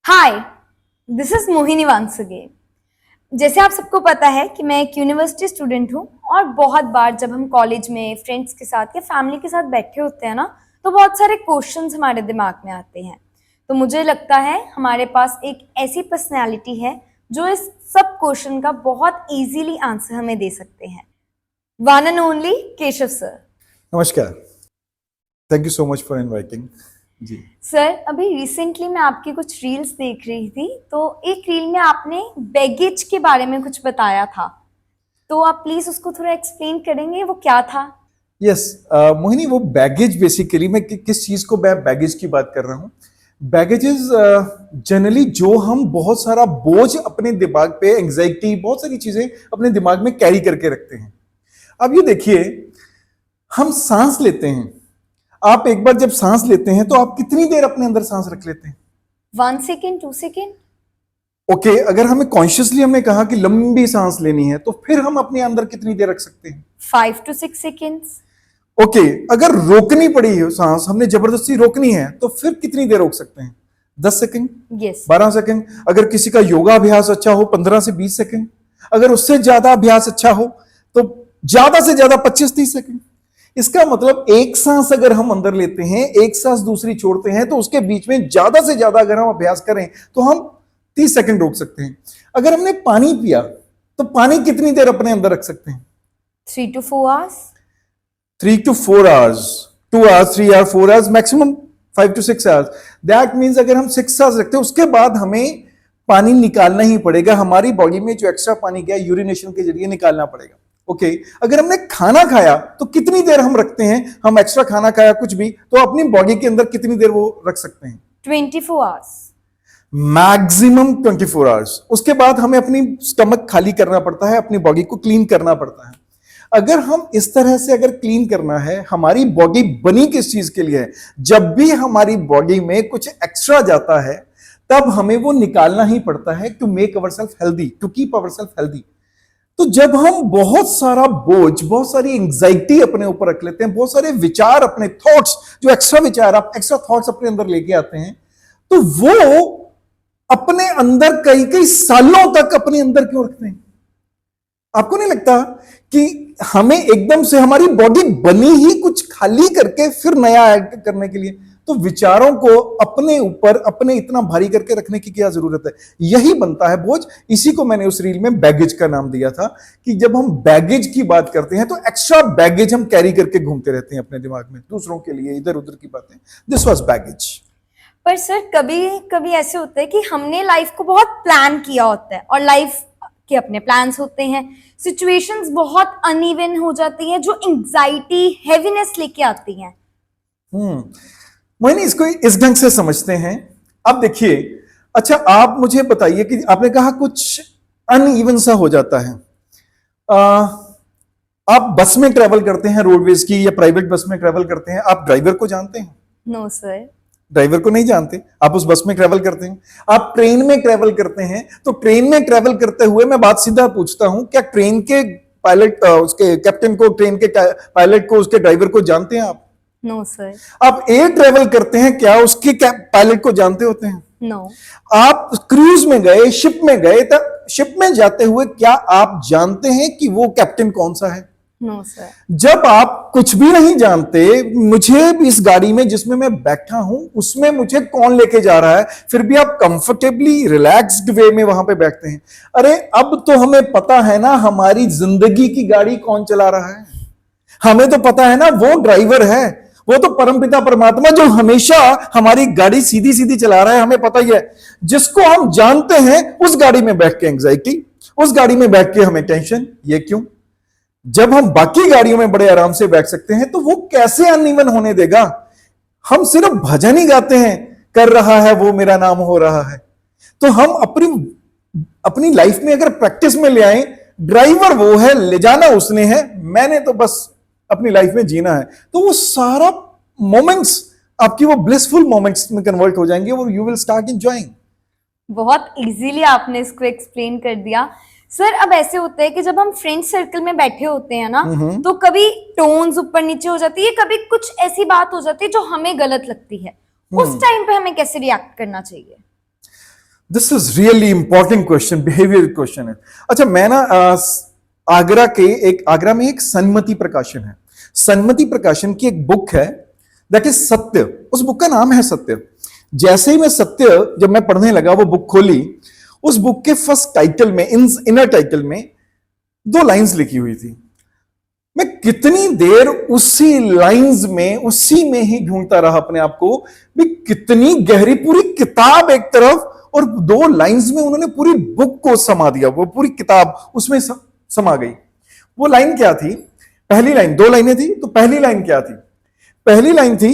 Hi, this is Mohini once again. जैसे आप सबको पता है कि मैं एक यूनिवर्सिटी स्टूडेंट हूँ और बहुत बार जब हम कॉलेज में फ्रेंड्स के साथ या फैमिली के साथ बैठे होते हैं ना, तो बहुत सारे क्वेश्चंस हमारे दिमाग में आते हैं। तो मुझे लगता है हमारे पास एक ऐसी पर्सनैलिटी है जो इस सब क्वेश्चन का बहुत इजीली आंसर हमें दे सकते हैं। One and only Keshav sir. नमस्कार, thank you so much for inviting जी। सर, अभी रिसेंटली मैं आपकी कुछ रील्स देख रही थी, तो एक रील में आपने बैगेज के बारे में कुछ बताया था, तो आप प्लीज उसको थोड़ा एक्सप्लेन करेंगे वो क्या था? यस मोहिनी, वो बैगेज बेसिकली मैं किस चीज को मैं बैगेज की बात कर रहा हूँ। बैगेजेस जनरली जो हम बहुत सारा बोझ अपने दिमाग पे, एंजाइटी, बहुत सारी चीजें अपने दिमाग में कैरी करके रखते हैं। अब ये देखिए, हम सांस लेते हैं। आप एक बार जब सांस लेते हैं तो आप कितनी देर अपने अंदर सांस रख लेते हैं? 1 सेकेंड, 2 सेकेंड। ओके, अगर हमें कॉन्शियसली हमने कहा कि लंबी सांस लेनी है तो फिर हम अपने अंदर कितनी देर रख सकते हैं? 5 to 6 सेकेंड्स। ओके, अगर रोकनी पड़ी हो सांस, हमने जबरदस्ती रोकनी है तो फिर कितनी देर रोक सकते हैं? 10 सेकंड, यस। 12 सेकंड। अगर किसी का योगा अभ्यास अच्छा हो, 15 से 20 सेकंड। अगर उससे ज्यादा अभ्यास अच्छा हो तो ज्यादा से ज्यादा 25-30 सेकंड। इसका मतलब एक सांस अगर हम अंदर लेते हैं, एक सांस दूसरी छोड़ते हैं, तो उसके बीच में ज्यादा से ज्यादा अगर हम अभ्यास करें तो हम 30 सेकंड रोक सकते हैं। अगर हमने पानी पिया तो पानी कितनी देर अपने अंदर रख सकते हैं? 3 to 4 hours। 3 to 4 hours, 2 hours, 3 hours, 4 hours, maximum 5 to 6 hours। That means अगर हम 6 hours रखते हैं उसके बाद हमें पानी निकालना ही पड़ेगा। हमारी बॉडी में जो एक्स्ट्रा पानी गया यूरिनेशन के जरिए निकालना पड़ेगा। ओके, अगर हमने खाना खाया तो कितनी देर हम रखते हैं? हम एक्स्ट्रा खाना खाया कुछ भी तो अपनी बॉडी के अंदर कितनी देर वो रख सकते हैं? 24 hours। Maximum 24 hours. उसके बाद हमें अपनी स्टमक खाली करना पड़ता है, अपनी बॉडी को क्लीन करना पड़ता है। अगर हम इस तरह से अगर क्लीन करना है, हमारी बॉडी बनी किस चीज के लिए है? जब भी हमारी बॉडी में कुछ एक्स्ट्रा जाता है तब हमें वो निकालना ही पड़ता है, to make ourselves healthy, to keep ourselves healthy. तो जब हम बहुत सारा बोझ, बहुत सारी एंजाइटी अपने ऊपर रख लेते हैं, बहुत सारे विचार, अपने थॉट्स, जो एक्स्ट्रा विचार, आप एक्स्ट्रा थॉट्स अपने अंदर लेके आते हैं, तो वो अपने अंदर कई कई सालों तक अपने अंदर क्यों रखते हैं? आपको नहीं लगता कि हमें एकदम से हमारी बॉडी बनी ही कुछ खाली करके फिर नया ऐड करने के लिए? तो विचारों को अपने ऊपर अपने इतना भारी करके रखने की क्या जरूरत है? यही बनता है बोझ। इसी को मैंने उस रील में बैगेज का नाम दिया था कि जब हम बैगेज की बात करते हैं तो एक्स्ट्रा बैगेज हम कैरी करके घूमते रहते हैं अपने दिमाग में, दूसरों के लिए, इधर उधर की बातें। This was baggage. पर सर, कभी कभी ऐसे होता है कि हमने लाइफ को बहुत प्लान किया होता है और लाइफ के अपने प्लान्स होते हैं, सिचुएशंस बहुत अनइवन हो जाती हैं जो एंजाइटी, हेवीनेस लेके आती हैं। मोहिनी, इसको इस ढंग से समझते हैं। अब देखिए, अच्छा आप मुझे बताइए कि आपने कहा कुछ अनइवन सा हो जाता है। आप बस में ट्रेवल करते हैं, रोडवेज की या प्राइवेट बस में ट्रेवल करते हैं, आप ड्राइवर को जानते हैं? No sir. ड्राइवर को नहीं जानते, आप उस बस में ट्रेवल करते हैं। आप ट्रेन में ट्रेवल करते हैं, तो ट्रेन में ट्रेवल करते हुए मैं बात सीधा पूछता हूं, क्या ट्रेन के पायलट, उसके कैप्टन को, ट्रेन के पायलट को, उसके ड्राइवर को जानते हैं आप? No sir. आप एयर ट्रेवल करते हैं, क्या उसके पायलट को जानते होते हैं? नो। आप क्रूज में गए, शिप में गए, तो शिप में जाते हुए क्या आप जानते हैं कि वो कैप्टन कौन सा है? No sir. जब आप कुछ भी नहीं जानते, मुझे इस गाड़ी में जिसमें मैं बैठा हूं उसमें मुझे कौन लेके जा रहा है, फिर भी आप कंफर्टेबली रिलैक्स्ड वे में वहां पे बैठते हैं। अरे अब तो हमें पता है ना हमारी जिंदगी की गाड़ी कौन चला रहा है। हमें तो पता है ना वो ड्राइवर है, वो तो परमपिता परमात्मा जो हमेशा हमारी गाड़ी सीधी सीधी चला रहा है, हमें पता ही है। जिसको हम जानते हैं उस गाड़ी में बैठ के एंजाइटी, उस गाड़ी में बैठ के हमें टेंशन। ये क्यों? जब हम बाकी गाड़ियों में बड़े आराम से बैठ सकते हैं तो वो कैसे अनइवन होने देगा? हम सिर्फ भजन ही गाते हैं, कर रहा है वो मेरा नाम हो रहा है। तो हम अपनी लाइफ में अगर प्रैक्टिस में ले आए, ड्राइवर वो है, ले जाना उसने है, मैंने तो बस अपनी लाइफ में जीना है, तो वो सारा मोमेंट्स आपकी वो ब्लिसफुल मोमेंट्स में कन्वर्ट हो जाएंगे और यू विल स्टार्ट एंजॉयिंग। बहुत इजीली आपने इसको एक्सप्लेन कर दिया। सर, अब ऐसे होता है कि जब हम फ्रेंड सर्कल में बैठे होते हैं ना, तो कभी टोन्स ऊपर नीचे हो जाती है, कभी कुछ ऐसी बात हो जाती है जो हमें गलत लगती है। उस टाइम पे हमें कैसे रिएक्ट करना चाहिए? This is really important question, behaviour question है। अच्छा, मैं ना आगरा में एक सन्मति प्रकाशन है। सन्मति प्रकाशन की एक बुक है, दैट इज सत्य। उस बुक का नाम है सत्य। जैसे ही मैं सत्य जब मैं पढ़ने लगा, वो बुक खोली, उस बुक के फर्स्ट टाइटल में, इनर टाइटल में 2 लाइंस लिखी हुई थी। मैं कितनी देर उसी लाइंस में, उसी में ही ढूंढता रहा अपने आप को, भी कितनी गहरी, पूरी किताब एक तरफ और 2 लाइंस में उन्होंने पूरी बुक को समा दिया। वो पूरी किताब उसमें समा गई। वो लाइन क्या थी? पहली लाइन, 2 लाइनें थी, तो पहली लाइन क्या थी? पहली लाइन थी,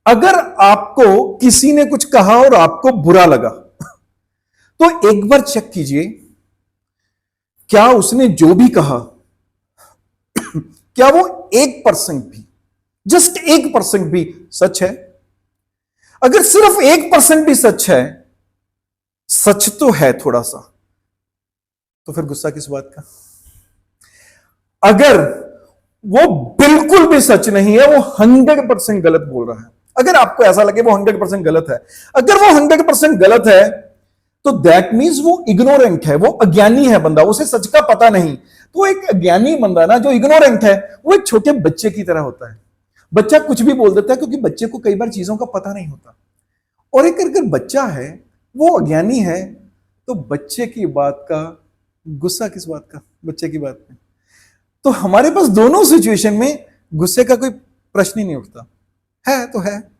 अगर आपको किसी ने कुछ कहा और आपको बुरा लगा, तो एक बार चेक कीजिए, क्या उसने जो भी कहा, क्या वो 1% भी, जस्ट 1% भी सच है? अगर सिर्फ 1% भी सच है, सच तो है थोड़ा सा, तो फिर गुस्सा किस बात का? अगर वो बिल्कुल भी सच नहीं है, वो 100% गलत बोल रहा है, अगर आपको ऐसा लगे वो 100% गलत है, अगर वो 100% गलत है, तो दैट मीन्स वो इग्नोरेंट है, वो अज्ञानी है बंदा, उसे सच का पता नहीं। तो एक अज्ञानी बंदा ना, जो इग्नोरेंट है, वो एक छोटे बच्चे की तरह होता है। बच्चा कुछ भी बोल देता है, क्योंकि बच्चे को कई बार चीजों का पता नहीं होता। और एक अगर बच्चा है, वो अज्ञानी है, तो बच्चे की बात का गुस्सा किस बात का? बच्चे की बात में। तो हमारे पास दोनों सिचुएशन में गुस्से का कोई प्रश्न ही नहीं उठता। है तो है।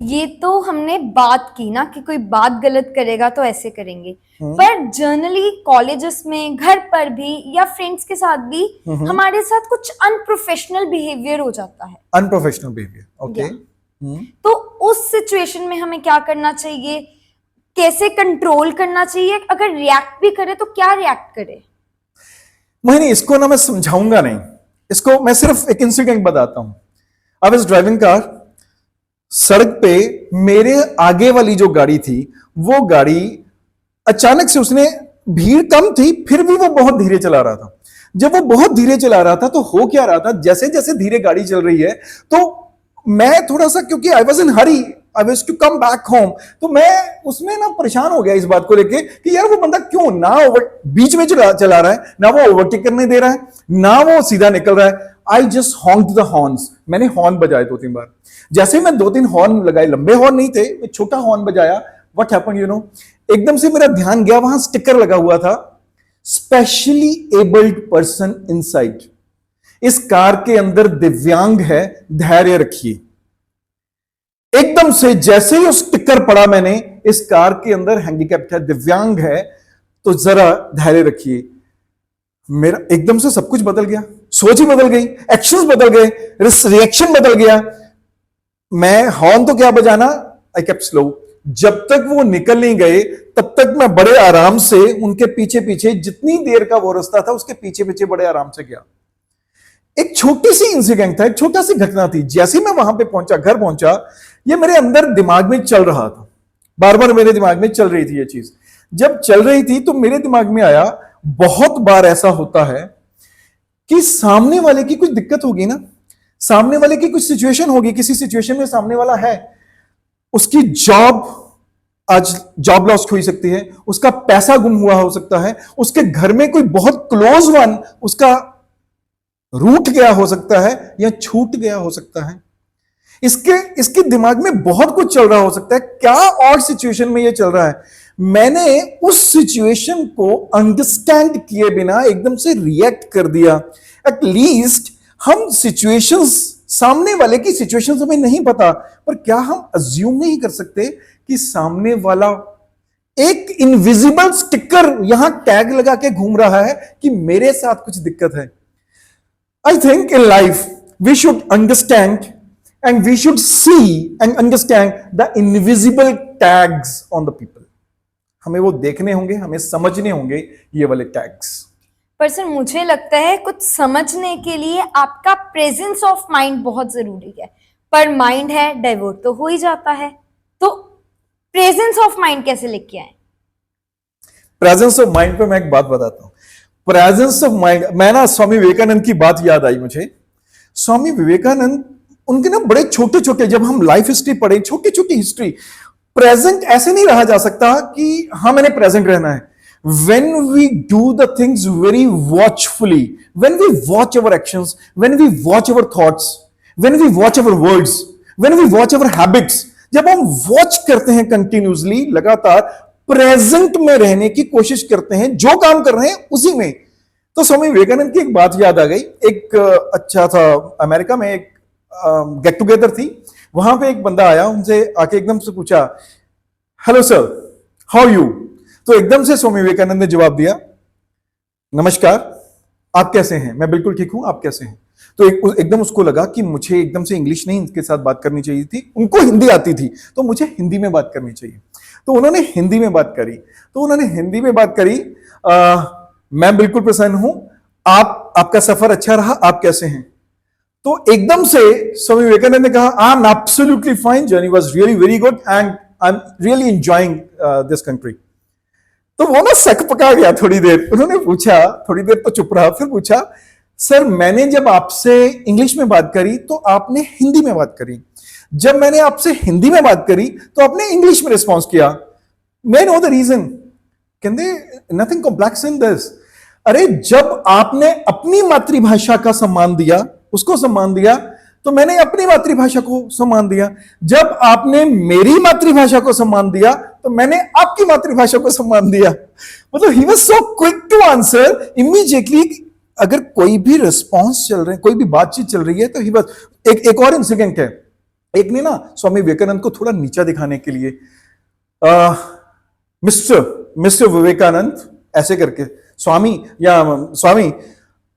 ये तो हमने बात की ना कि कोई बात गलत करेगा तो ऐसे करेंगे, पर जनरली कॉलेजेस में, घर पर भी या फ्रेंड्स के साथ भी हमारे साथ कुछ अनप्रोफेशनल बिहेवियर हो जाता है। Unprofessional behaviour, okay. तो उस सिचुएशन में हमें क्या करना चाहिए? कैसे कंट्रोल करना चाहिए? अगर रिएक्ट भी करे तो क्या रिएक्ट करे? मोहिनी, इसको ना मैं समझाऊंगा नहीं, इसको मैं सिर्फ एक इंसिडेंट बताता हूं। आई वाज ड्राइविंग कार, सड़क पे मेरे आगे वाली जो गाड़ी थी, वो गाड़ी अचानक से, उसने, भीड़ कम थी फिर भी वो बहुत धीरे चला रहा था। जब वो बहुत धीरे चला रहा था, तो हो क्या रहा था, जैसे जैसे धीरे गाड़ी चल रही है, तो मैं थोड़ा सा, क्योंकि I was in hurry, I was to come back home, तो मैं उसमें ना परेशान हो गया इस बात को लेके कि यार वो बंदा क्यों ना बीच में चला रहा है, ना वो ओवरटेक करने दे रहा है, ना वो सीधा निकल रहा है। आई जस्ट हॉन्क्ड द हॉर्न्स, मैंने हॉर्न बजाए 2-3 बार। जैसे मैं 2-3 हॉर्न लगाए, लंबे हॉर्न नहीं थे, मैं छोटा हॉर्न बजाया, व्हाट हैपेंड यू नो, एकदम से मेरा ध्यान गया, वहां स्टिकर लगा हुआ था, स्पेशली एबल्ड पर्सन इनसाइड। इस कार के अंदर दिव्यांग है, धैर्य रखिए। एकदम से जैसे ही उस स्टिकर पड़ा, मैंने, इस कार के अंदर हैंडीकैप्ड है, दिव्यांग है, तो जरा धैर्य रखिए। मेरा एकदम से सब कुछ बदल गया, सोच ही बदल गई, एक्शंस बदल गए, रिएक्शन बदल गया। मैं हॉर्न तो क्या बजाना, आई केप्ट स्लो। जब तक वो निकल नहीं गए, तब तक मैं बड़े आराम से उनके पीछे पीछे, जितनी देर का वो रास्ता था, उसके पीछे पीछे बड़े आराम से गया। एक छोटी सी इंसिडेंट था, एक छोटा सी घटना थी। जैसे मैं वहां पे पहुंचा, घर पहुंचा, ये मेरे अंदर दिमाग में चल रहा था, बार बार मेरे दिमाग में चल रही थी ये चीज। जब चल रही थी तो मेरे दिमाग में आया, बहुत बार ऐसा होता है कि सामने वाले की कुछ दिक्कत होगी ना, सामने वाले की कुछ सिचुएशन होगी, किसी सिचुएशन में सामने वाला है, उसकी आज जॉब लॉस हो सकती है, उसका पैसा गुम हुआ हो सकता है, उसके घर में कोई बहुत क्लोज वन उसका रूठ गया हो सकता है या छूट गया हो सकता है। इसके दिमाग में बहुत कुछ चल रहा हो सकता है। क्या और सिचुएशन में ये चल रहा है, मैंने उस सिचुएशन को अंडरस्टैंड किए बिना एकदम से रिएक्ट कर दिया। एटलीस्ट हम सिचुएशंस, सामने वाले की सिचुएशंस हमें नहीं पता, पर क्या हम अज्यूम नहीं कर सकते कि सामने वाला एक इनविजिबल स्टिकर यहां टैग लगा के घूम रहा है कि मेरे साथ कुछ दिक्कत है। I think in life we should understand and we should see and understand the invisible tags on the people. हमें वो देखने होंगे, हमें समझने होंगे ये वाले टैग्स। पर सर, मुझे लगता है कुछ समझने के लिए आपका प्रेजेंस ऑफ माइंड बहुत जरूरी है, पर माइंड है डाइवर्ट तो हो ही जाता है, तो प्रेजेंस ऑफ माइंड कैसे लेके आए? प्रेजेंस ऑफ माइंड पे मैं एक बात बताता हूं। प्रेजेंस ऑफ माइंड, मैं ना स्वामी विवेकानंद की बात याद आई मुझे। स्वामी विवेकानंद, उनके ना बड़े छोटे छोटे, जब हम लाइफ हिस्ट्री पढ़े, छोटी छोटी हिस्ट्री, प्रेजेंट ऐसे नहीं रहा जा सकता कि हाँ मैंने प्रेजेंट रहना है. When we do the things very watchfully, when we watch our actions, when we watch our thoughts, when we watch our words, when we watch our habits, जब हम वॉच करते हैं कंटिन्यूसली, लगातार प्रेजेंट में रहने की कोशिश करते हैं, जो काम कर रहे हैं उसी में, तो स्वामी विवेकानंद की एक बात याद आ गई. एक अच्छा था, अमेरिका में एक गेट टुगेदर थी, वहां पे एक बंदा आया, उनसे आके एकदम से पूछा, हेलो सर, हाउ यू. तो एकदम से स्वामी विवेकानंद ने जवाब दिया, नमस्कार, आप कैसे हैं. मैं बिल्कुल ठीक हूं, आप कैसे हैं. तो एकदम उसको लगा कि मुझे एकदम से इंग्लिश नहीं इनके साथ बात करनी चाहिए थी, उनको हिंदी आती थी, तो मुझे हिंदी में बात करनी चाहिए. तो उन्होंने हिंदी में बात करी. मैं बिल्कुल प्रसन्न हूं, आपका सफर अच्छा रहा, आप कैसे हैं. तो एकदम से स्वामी विवेकानंद ने कहा, I am absolutely fine, journey was really very good and I am really enjoying this country. तो वो ना सक पका गया थोड़ी देर. उन्होंने पूछा, थोड़ी देर तो चुप रहा, फिर पूछा, सर मैंने जब आपसे इंग्लिश में बात करी तो आपने हिंदी में बात करी, जब मैंने आपसे हिंदी में बात करी तो आपने इंग्लिश में रिस्पॉन्स किया. मे नो द रीजन. कहते नथिंग कॉम्प्लेक्स इन दिस. अरे जब आपने अपनी मातृभाषा का सम्मान दिया, उसको सम्मान दिया, तो मैंने अपनी मातृभाषा को सम्मान दिया. जब आपने मेरी मातृभाषा को सम्मान दिया तो मैंने आपकी मातृभाषा को सम्मान दिया. मतलब he was so quick to answer immediately. अगर कोई भी रिस्पॉन्स चल रहे हैं, कोई भी बातचीत चल रही है, तो ही वाज. एक और इंसिडेंट है. एक ने ना स्वामी विवेकानंद को थोड़ा नीचा दिखाने के लिए मिस्टर विवेकानंद ऐसे करके, स्वामी,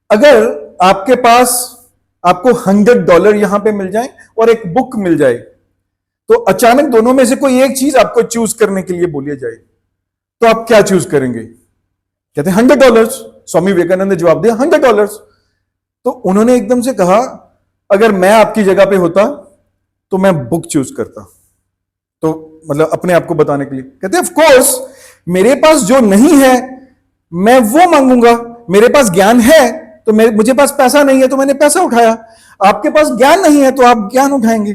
अगर आपके पास आपको $100 यहां पे मिल जाए और एक बुक मिल जाए, तो अचानक दोनों में से कोई एक चीज आपको चूज करने के लिए बोलिए जाए, तो आप क्या चूज करेंगे. कहते हैं $100. स्वामी विवेकानंद ने जवाब दिया $100. तो उन्होंने एकदम से कहा, अगर मैं आपकी जगह पे होता तो मैं बुक चूज करता. तो मतलब अपने आप को बताने के लिए. कहते हैं ऑफ कोर्स मेरे पास जो नहीं है मैं वो मांगूंगा. मेरे पास ज्ञान है तो मुझे पास पैसा नहीं है तो मैंने पैसा उठाया. आपके पास ज्ञान नहीं है तो आप ज्ञान उठाएंगे.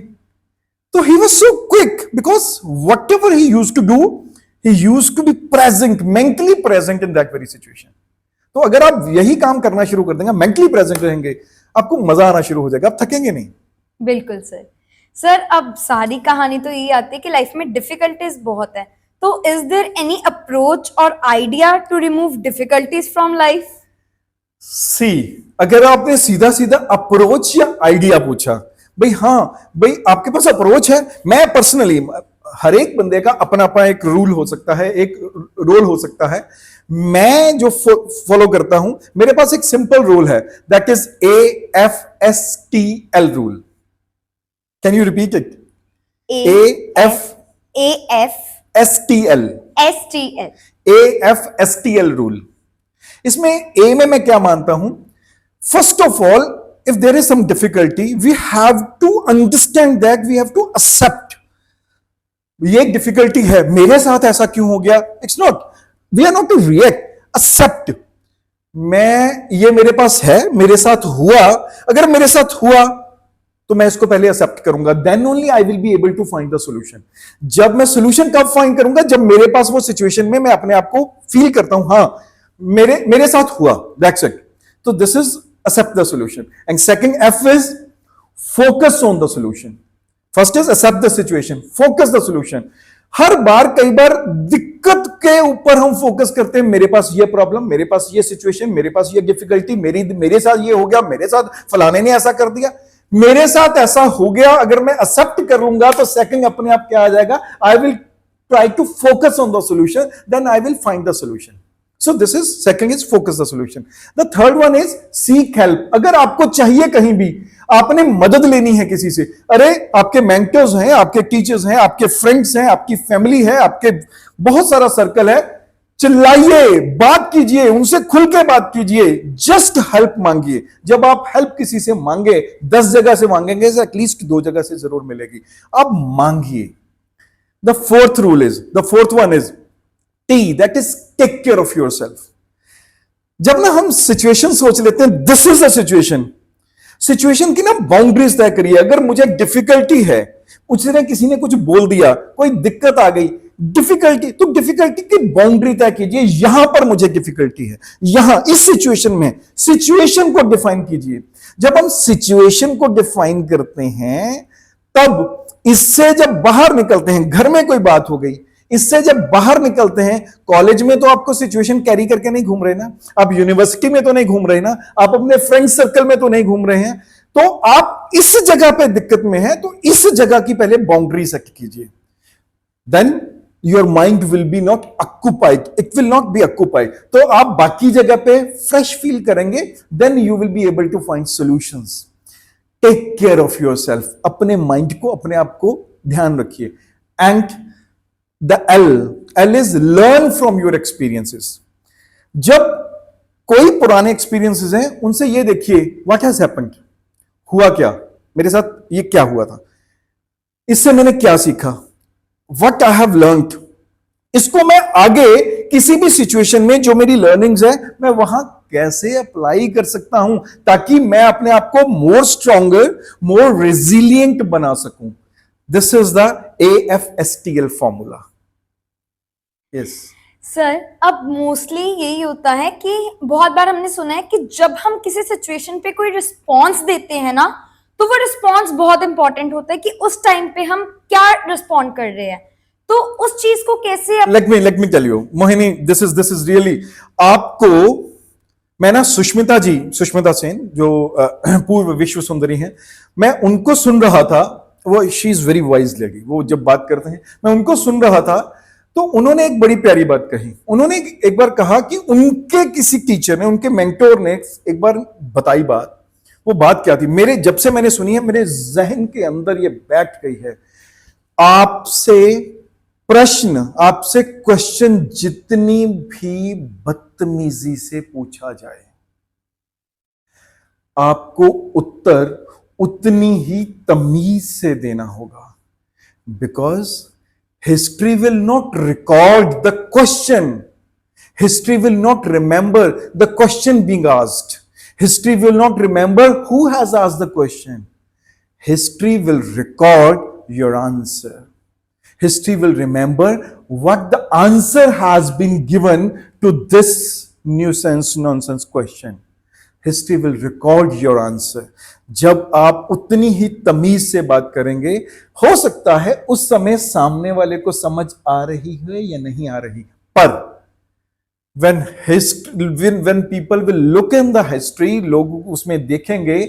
तो he was so quick because whatever he used to do, he used to be present, mentally present in that very situation. तो अगर आप यही काम करना शुरू कर देंगे, मेंटली प्रेजेंट रहेंगे, आपको मजा आना शुरू हो जाएगा, आप थकेंगे नहीं. बिल्कुल सर. सर अब सारी कहानी तो यही आती है कि लाइफ में डिफिकल्टीज बहुत है, तो इज देयर एनी अप्रोच और idea to remove difficulties from life. See, अगर आपने सीधा सीधा अप्रोच या आइडिया पूछा, भाई हाँ भाई आपके पास अप्रोच है. मैं पर्सनली, हर एक बंदे का अपना अपना एक रूल हो सकता है, एक रोल हो सकता है. मैं जो फॉलो करता हूं, मेरे पास एक सिंपल रूल है, that is AFSTL rule. Can you repeat it? AFSTL rule. इसमें ए में मैं क्या मानता हूं, first of all, if there is some difficulty, we have to understand that, we have to accept. ये एक डिफिकल्टी है, मेरे साथ ऐसा क्यों हो गया. It's not, we are not to react, accept. ये मेरे पास है, मेरे साथ हुआ, अगर मेरे साथ हुआ तो मैं इसको पहले एक्सेप्ट करूंगा. Then only I will be able to find the solution. जब मैं सोल्यूशन कब फाइंड करूंगा, जब मेरे पास वो सिचुएशन में मैं अपने आप को फील करता हूं, हाँ मेरे साथ हुआ, दैट्स इट. तो this is accept the solution. And second F is focus on the solution. First is accept the situation, focus the solution. हर बार, कई बार दिक्कत के ऊपर हम फोकस करते हैं, मेरे पास ये प्रॉब्लम, मेरे पास ये सिचुएशन, मेरे पास ये डिफिकल्टी, मेरे साथ ये हो गया, मेरे साथ फलाने ने ऐसा कर दिया, मेरे साथ ऐसा हो गया. अगर मैं एक्सेप्ट कर लूंगा तो सेकंड अपने आप क्या आ जाएगा, I will try to focus on the solution, then I will find the solution. So this is, second is focus the solution. The third one is seek help. अगर आपको चाहिए कहीं भी, आपने मदद लेनी है किसी से, अरे आपके मेंटर्स हैं, आपके टीचर्स हैं, आपके फ्रेंड्स हैं, आपकी फैमिली है, आपके बहुत सारा सर्कल है, चिल्लाइए, बात कीजिए, उनसे खुल के बात कीजिए, जस्ट हेल्प मांगिए. जब आप हेल्प किसी से मांगे, 10 जगह से मांगेंगे, एटलीस्ट 2 जगह से जरूर मिलेगी. आप मांगिए. The fourth one is T, that is take care of yourself. जब ना हम सिचुएशन सोच लेते हैं, this is the situation, situation की ना बाउंड्रीज तय करिए। अगर मुझे डिफिकल्टी है, मुझसे किसी ने कुछ बोल दिया, कोई दिक्कत आ गई, डिफिकल्टी, तो डिफिकल्टी की बाउंड्री तय कीजिए। यहां पर मुझे डिफिकल्टी है, यहां इस सिचुएशन में, सिचुएशन को डिफाइन कीजिए। जब हम सिचुएशन को डिफाइन करते हैं, तब इससे जब बाहर निकलते हैं, घर में कोई बात हो गई, इससे जब बाहर निकलते हैं, कॉलेज में तो आपको सिचुएशन कैरी करके नहीं घूम रहे ना, आप यूनिवर्सिटी में तो नहीं घूम रहे ना, आप अपने फ्रेंड सर्कल में तो नहीं घूम रहे हैं, तो आप इस जगह पे दिक्कत में है, तो इस जगह की पहले बाउंड्री सेट कीजिए। Then your mind will be not occupied, it will not be occupied, तो आप बाकी जगह पे फ्रेश फील करेंगे। Then you will be able to find solutions. Take care of yourself, अपने माइंड को, अपने आप को ध्यान रखिए। And the L is learn from your experiences. जब कोई पुराने एक्सपीरियंसेस हैं, उनसे ये देखिए, व्हाट हैज हैपेंड, हुआ क्या मेरे साथ, ये क्या हुआ था, इससे मैंने क्या सीखा, व्हाट आई हैव लर्नड। इसको मैं आगे किसी भी सिचुएशन में जो मेरी लर्निंग्स है, मैं वहां कैसे अप्लाई कर सकता हूं, ताकि मैं अपने आप को मोर स्ट्रॉन्गर, मोर रेजिलियंट बना सकूं। This is the AFSTL formula. Yes sir, अब मोस्टली यही होता है कि बहुत बार हमने सुना है कि जब हम किसी सिचुएशन पे कोई रिस्पॉन्स देते हैं ना, तो वो रिस्पॉन्स बहुत इंपॉर्टेंट होता है कि उस टाइम पे हम क्या रिस्पॉन्ड कर रहे हैं। तो उस चीज को कैसे let me tell you Mohini, this is really, आपको मैं ना सुष्मिता सेन जो पूर्व विश्व सुंदरी हैं, मैं उनको सुन रहा था। वो she is very wise lady, वो जब बात करते हैं, मैं उनको सुन रहा था, तो उन्होंने एक बड़ी प्यारी बात कही। उन्होंने एक बार कहा कि उनके किसी टीचर ने, उनके मेंटोर ने एक बार बताई बात। वो बात क्या थी, मेरे जब से मैंने सुनी है, मेरे जहन के अंदर ये बैठ गई है। आपसे प्रश्न, आपसे क्वेश्चन जितनी भी बदतमीजी से पूछा जाए, आपको उत्तर उतनी ही तमीज से देना होगा। Because history will not record the question. History will not remember the question being asked. History will not remember who has asked the question. History will record your answer. History will remember what the answer has been given to this nuisance nonsense question. History will record your answer. जब आप उतनी ही तमीज से बात करेंगे, हो सकता है उस समय सामने वाले को समझ आ रही है या नहीं आ रही, पर when people will look in the history, लोग उसमें देखेंगे,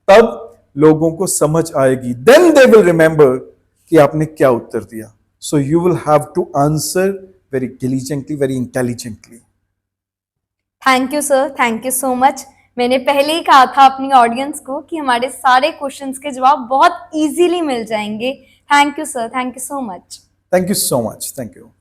तब लोगों को समझ आएगी। Then they will remember कि आपने क्या उत्तर दिया। So you will have to answer very diligently, very intelligently. Thank you sir, thank you so much. मैंने पहले ही कहा था अपनी ऑडियंस को कि हमारे सारे क्वेश्चंस के जवाब बहुत इजीली मिल जाएंगे। Thank you sir, thank you so much. Thank you so much. Thank you.